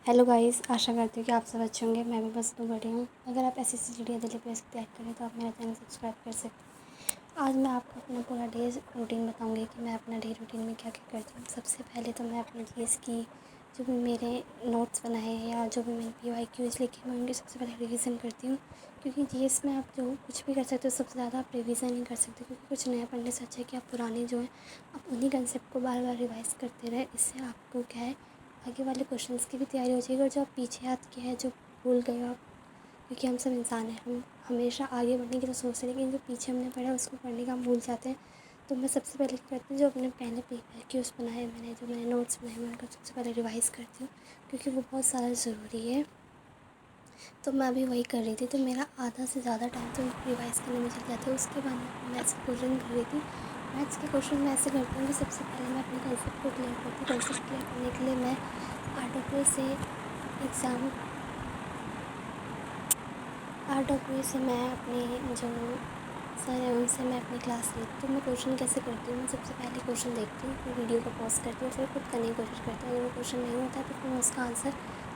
Hello guys, आशा करती हूँ कि आप सब अच्छे होंगे। मैं भी बस तो बढ़िया हूँ। अगर आप ऐसी वीडियो डेली बेस पे लाइक करें तो आप मेरा चैनल सब्सक्राइब कर सकते हैं। आज मैं आपको अपना पूरा डे रूटीन बताऊँगी कि मैं अपना डे रूटीन में क्या क्या करती हूँ। सबसे पहले तो मैं अपने जीएस की जो भी मेरे नोट्स बनाए हैं या जो भी मैंने PYQs लिखे हैं मैं उनकी सबसे पहले रिवीजन करती हूँ, क्योंकि जीएस में आप जो कुछ भी कर सकते हो सबसे ज़्यादा आप रिवीजन नहीं कर सकते, क्योंकि कुछ नया पढ़ने से अच्छा है कि आप पुराने जो हैं आप उन्हीं कंसेप्ट को बार बार रिवाइज़ करते रहें। इससे आपको क्या है, आगे वाले क्वेश्चंस की भी तैयारी हो जाएगी और जो आप पीछे याद किया है जो भूल गए हो आप, क्योंकि हम सब इंसान हैं, हम हमेशा आगे बढ़ने की तो सोचते हैं लेकिन जो पीछे हमने पढ़ा है उसको पढ़ने का हम भूल जाते हैं। तो मैं सबसे पहले क्या करती हूँ, जो अपने पहले PYQs बनाए मैंने, जो मैंने नोट्स बनाए मैं उनको सबसे पहले रिवाइज़ करती हूँ, क्योंकि वो बहुत ज़्यादा ज़रूरी है। तो मैं अभी वही कर रही थी, तो मेरा आधा से ज़्यादा टाइम तो रिवाइज़ करने में चल जाता है। उसके बाद मैं मैथ्स के क्वेश्चन कर रही थी। मैथ्स के क्वेश्चन मैं ऐसे करती हूँ कि सबसे पहले मैं अपने कंसेप्ट को क्लियर करती हूँ। कंसेप्ट क्लियर करने के लिए मैं RWA से एग्ज़ाम RWA से मैं अपने जो सर है उनसे मैं अपनी क्लास लेती हूँ। तो मैं क्वेश्चन कैसे करती हूँ, मैं सबसे पहले क्वेश्चन देखती हूँ, फिर वीडियो को पॉज करती हूँ, फिर खुद करने की कोशिश करती हूँ। अगर वो क्वेश्चन नहीं होता है तो फिर मैं उसका आंसर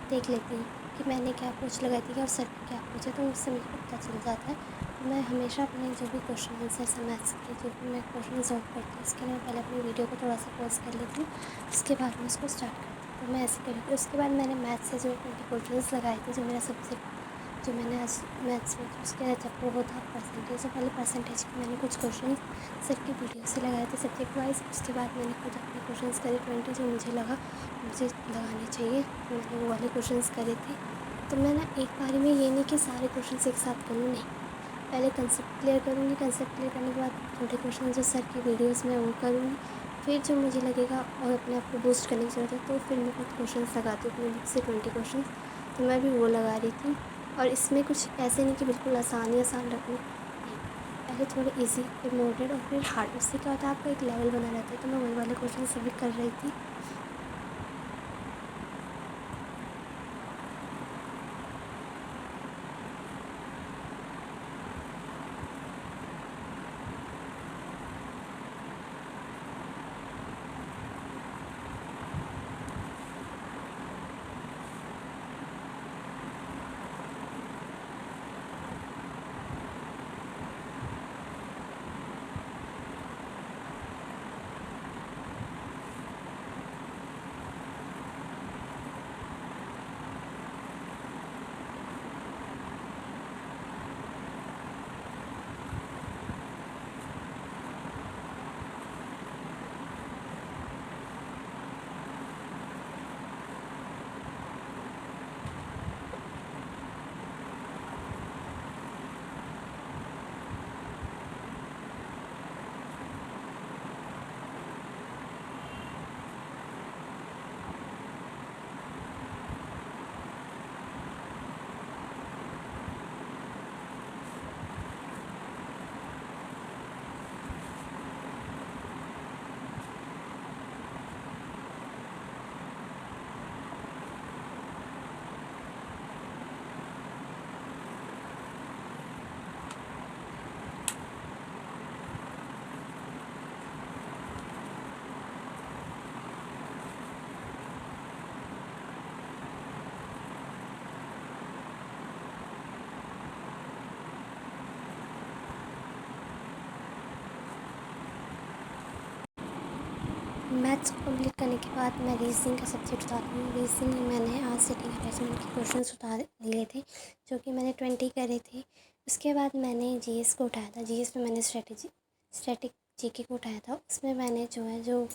देख लेती हूँ कि मैंने क्या अप्रोच लगाई थी और सर ने क्या अप्रोच है, तो उससे मुझे पता चल जाता है। तो मैं हमेशा अपने जो भी क्वेश्चन आंसर है मैथ्स के जो भी मैं क्वेश्चन सॉल्व करती हूँ उसके लिए मैं पहले अपनी वीडियो को थोड़ा सा पॉज कर लेती हूँ, उसके बाद मैं उसको स्टार्ट करती हूँ। तो मैं ऐसे करी। उसके बाद मैंने मैथ्स से जो 20 क्वेश्चन लगाए थे, जो मेरा सब्जेक्ट जो मैंने आज मैथ्स में उसके चैप्टर वो था परसेंटेज। तो पहले परसेंटेज के मैंने कुछ क्वेश्चन सर की वीडियो से लगाए थे सब्जेक्ट वाइज। उसके बाद मैंने खुद अपने क्वेश्चंस करे 20 जो मुझे लगा मुझे लगाने चाहिए, तो मैंने वो वाले क्वेश्चंस करे थे। तो मैं ना एक बारी में ये नहीं कि सारे क्वेश्चंस एक साथ करूँ, नहीं, पहले कंसेप्ट क्लियर करूँगी। कंसेप्ट क्लियर करने के बाद छोटे क्वेश्चन जो सर की वीडियोज़ में वो करूँगी। फिर जो मुझे लगेगा और अपने आप को बूस्ट करने की ज़रूरत है तो फिर मैं खुद क्वेश्चंस लगाती हूँ अपनी बुक से 20 क्वेश्चन। तो मैं भी वो लगा रही थी। और इसमें कुछ ऐसे नहीं कि बिल्कुल आसान ही आसान रखूँ, नहीं, पहले थोड़े इजी फिर मॉडरेट और फिर हार्ड। उससे क्या होता है आपका एक लेवल बना रहता है। तो मैं वही वाले क्वेश्चन सभी कर रही थी। मैथ्स को कंप्लीट करने के बाद मैं रीजनिंग का सब्जेक्ट उठाती हूँ। रीजनिंग में मैंने आज सेटिंग अटैचमेंट के क्वेश्चन उतार लिए थे, जो कि मैंने 20 करे थे। उसके बाद मैंने जीएस को उठाया था। जीएस में मैंने स्टैटिक जीके को उठाया था। उसमें मैंने जो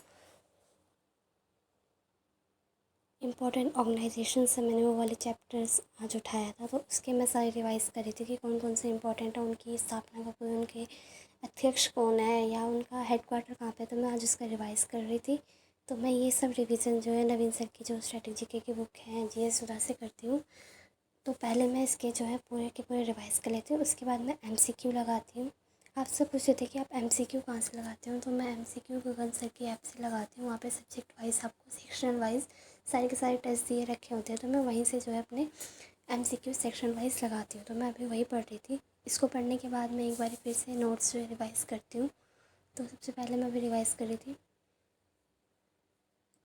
इम्पॉर्टेंट ऑर्गेनाइजेशन से मैंने वो वाले चैप्टर्स आज उठाया था। तो उसके मैं सारी रिवाइज़ करी थी कि कौन कौन से इंपॉर्टेंट है, उनकी स्थापना कब हुई, उनके अध्यक्ष कौन है या उनका हेडक्वार्टर कहाँ पे। तो मैं आज उसका रिवाइज़ कर रही थी। तो मैं ये सब रिवीजन जो है नवीन सर की जो स्ट्रेटेजी की बुक है जीएस सुधा से करती हूँ। तो पहले मैं इसके जो है पूरे के पूरे रिवाइज़ कर लेती हूँ। उसके बाद मैं MCQ लगाती हूँ। आप सब पूछ रहे थे कि आप MCQ कहाँ से लगाते हो, तो मैं MCQ गगन सर की ऐप से लगाती हूँ। वहाँ पे सब्जेक्ट वाइज आपको सेक्शन वाइज सारे के सारे टेस्ट दिए रखे होते हैं। तो मैं वहीं से जो है अपने MCQ सेक्शन वाइज लगाती हूँ। तो मैं अभी वही पढ़ रही थी। इसको पढ़ने के बाद मैं एक बार फिर से नोट्स जो है रिवाइज़ करती हूँ। तो सबसे पहले मैं अभी रिवाइज़ कर रही थी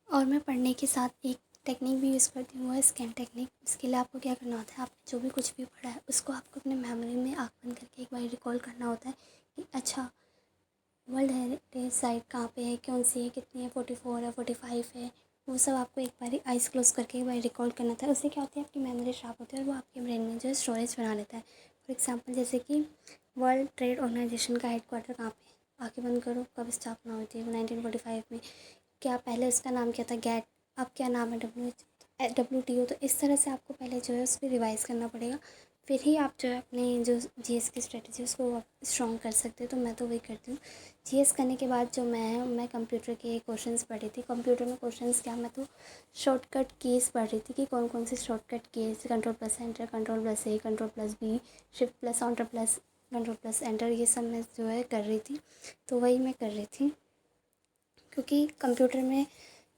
और मैं पढ़ने के साथ एक टेक्निक भी यूज़ करती हूँ, वो है स्कैन टेक्निक। इसके लिए आपको क्या करना होता है, आपने जो भी कुछ भी पढ़ा है उसको आपको अपने मेमोरी में आँख बंद करके एक बार रिकॉल करना होता है कि अच्छा वर्ल्ड हेरिटेज साइट कहाँ पे है, कौन सी है, कितनी है, 44 है, 45 है, वो सब आपको एक बार आइज़ क्लोज करके एक बार रिकॉल करना था। उससे क्या होता है, आपकी मेमोरी शार्प होती है और वो आपके ब्रेन में जो है स्टोरेज बना लेता है। फॉर एग्जांपल जैसे कि वर्ल्ड ट्रेड ऑर्गेनाइजेशन का हेडक्वार्टर कहाँ पे है, आँखें बंद करो, कब स्थापना हुई थी, 1945 में। क्या पहले उसका नाम क्या था, गैट, अब क्या नाम है, WTO। तो इस तरह से आपको पहले जो है उसको रिवाइज़ करना पड़ेगा, फिर ही आप जो है अपनी जो जीएस की स्ट्रेटजी उसको स्ट्रॉन्ग कर सकते हो। तो मैं तो वही करती हूँ। जीएस करने के बाद जो मैं कंप्यूटर के क्वेश्चंस पढ़ी थी। कंप्यूटर में क्वेश्चंस क्या, मैं तो शॉर्टकट कीज़ पढ़ रही थी कि कौन कौन सी shortcut keys, control plus enter, control plus A, control plus B, shift plus alter plus control plus enter, ये सब मैं जो है कर रही थी। तो वही मैं कर रही थी, क्योंकि कंप्यूटर में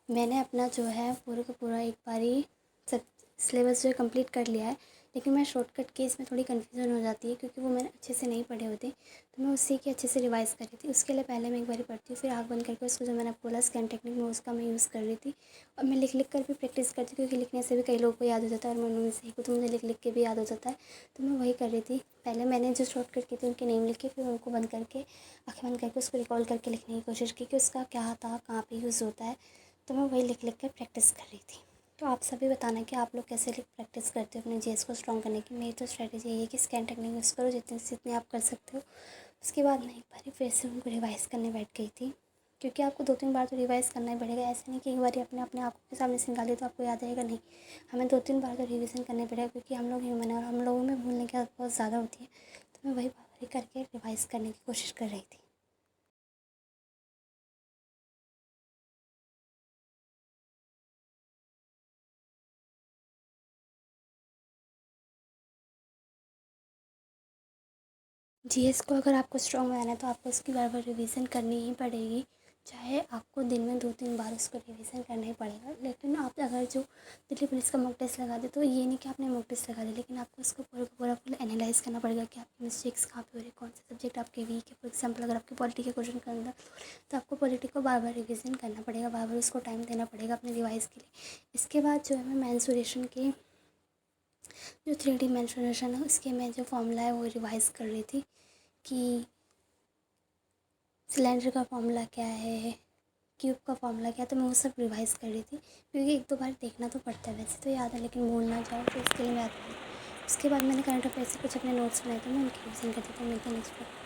मैंने अपना जो है पूरा का पूरा एक बार ही सब सिलेबस जो है कंप्लीट कर लिया है। लेकिन मैं शॉर्टकट केस में थोड़ी कन्फ्यूज़न हो जाती है, क्योंकि वो मैंने अच्छे से नहीं पढ़े होते। तो मैं उसी की अच्छे से रिवाइज़ कर रही थी। उसके लिए पहले मैं एक बार पढ़ती हूँ, फिर आँख बंद करके उसको जो मैंने बोला स्कैन टेक्निक में उसका मैं यूज़ कर रही थी। और मैं लिख लिख कर भी प्रैक्टिस करती हूँ, क्योंकि लिखने से भी कई लोगों को याद हो जाता है और मैं उनमें से को तो मुझे लिख लिख के भी याद हो जाता है। तो मैं वही कर रही थी। पहले मैंने जो शॉर्टकट की थी उनके नेम लिखे, फिर उनको बंद करके आँखें बंद करके उसको रिकॉल करके लिखने की कोशिश की कि उसका क्या था, कहाँ पर यूज़ होता है। तो मैं वही लिख लिख कर प्रैक्टिस कर रही थी। तो आप सभी बताना कि आप लोग कैसे प्रैक्टिस करते हो अपने जीएस को स्ट्रॉन्ग करने की। मेरी तो स्ट्रैटेजी यही है कि स्कैन टेक्निक यूज़ करो, जितनी से जितनी आप कर सकते हो। उसके बाद मैं एक बार फिर से उनको रिवाइज़ करने बैठ गई थी, क्योंकि आपको 2-3 बार तो रिवाइज़ करना ही पड़ेगा। ऐसा नहीं कि एक बार अपने अपने आँखों के सामने से निकाली तो आपको याद आएगा, नहीं। हमें 2-3 बार तो रिविज़न करना पड़ेगा, क्योंकि हम लोग ह्यूमन हैं और हम लोगों में भूलने की आदत बहुत ज़्यादा होती है। तो मैं वही बार करके रिवाइज़ करने की कोशिश कर रही थी। जीएस को अगर आपको स्ट्रॉन्ग बनाना है तो आपको उसकी बार बार रिवीजन करनी ही पड़ेगी। चाहे आपको दिन में 2-3 बार उसको रिवीजन करना ही पड़ेगा। लेकिन आप अगर जो दिल्ली पुलिस का मॉक टेस्ट लगा दे, तो ये नहीं कि आपने मॉक टेस्ट लगा दिया, लेकिन आपको उसको पूरा का पूरा फुल एनालाइज़ करना पड़ेगा कि आपकी मिस्टेक्स कहाँ पे हो रही है, कौन से सब्जेक्ट आपके वीक है। फॉर एग्जाम्पल अगर आपके पॉलिटी के क्वेश्चन के अंदर, तो आपको पॉलिटी को बार बार रिविज़न करना पड़ेगा, बार बार उसको टाइम देना पड़ेगा अपने रिवाइज़ के लिए। इसके बाद जो है मैं मेंसुरेशन के जो 3D मेंसुरेशन है उसके मैं जो फॉर्मूला है वो रिवाइज़ कर रही थी कि सिलेंडर का फॉर्मूला क्या है, क्यूब का फॉर्मूला क्या है। तो मैं वो सब रिवाइज़ कर रही थी, क्योंकि 1-2 बार देखना तो पड़ता है। वैसे तो याद है, लेकिन भूल ना जाओ, तो इसके लिए मैं याद रही। उसके बाद मैंने करंट अफेयर्स से कुछ अपने नोट्स बनाए थे, मैं उनकी रिवीजन करती थी। मिलते हैं नेक्स्ट।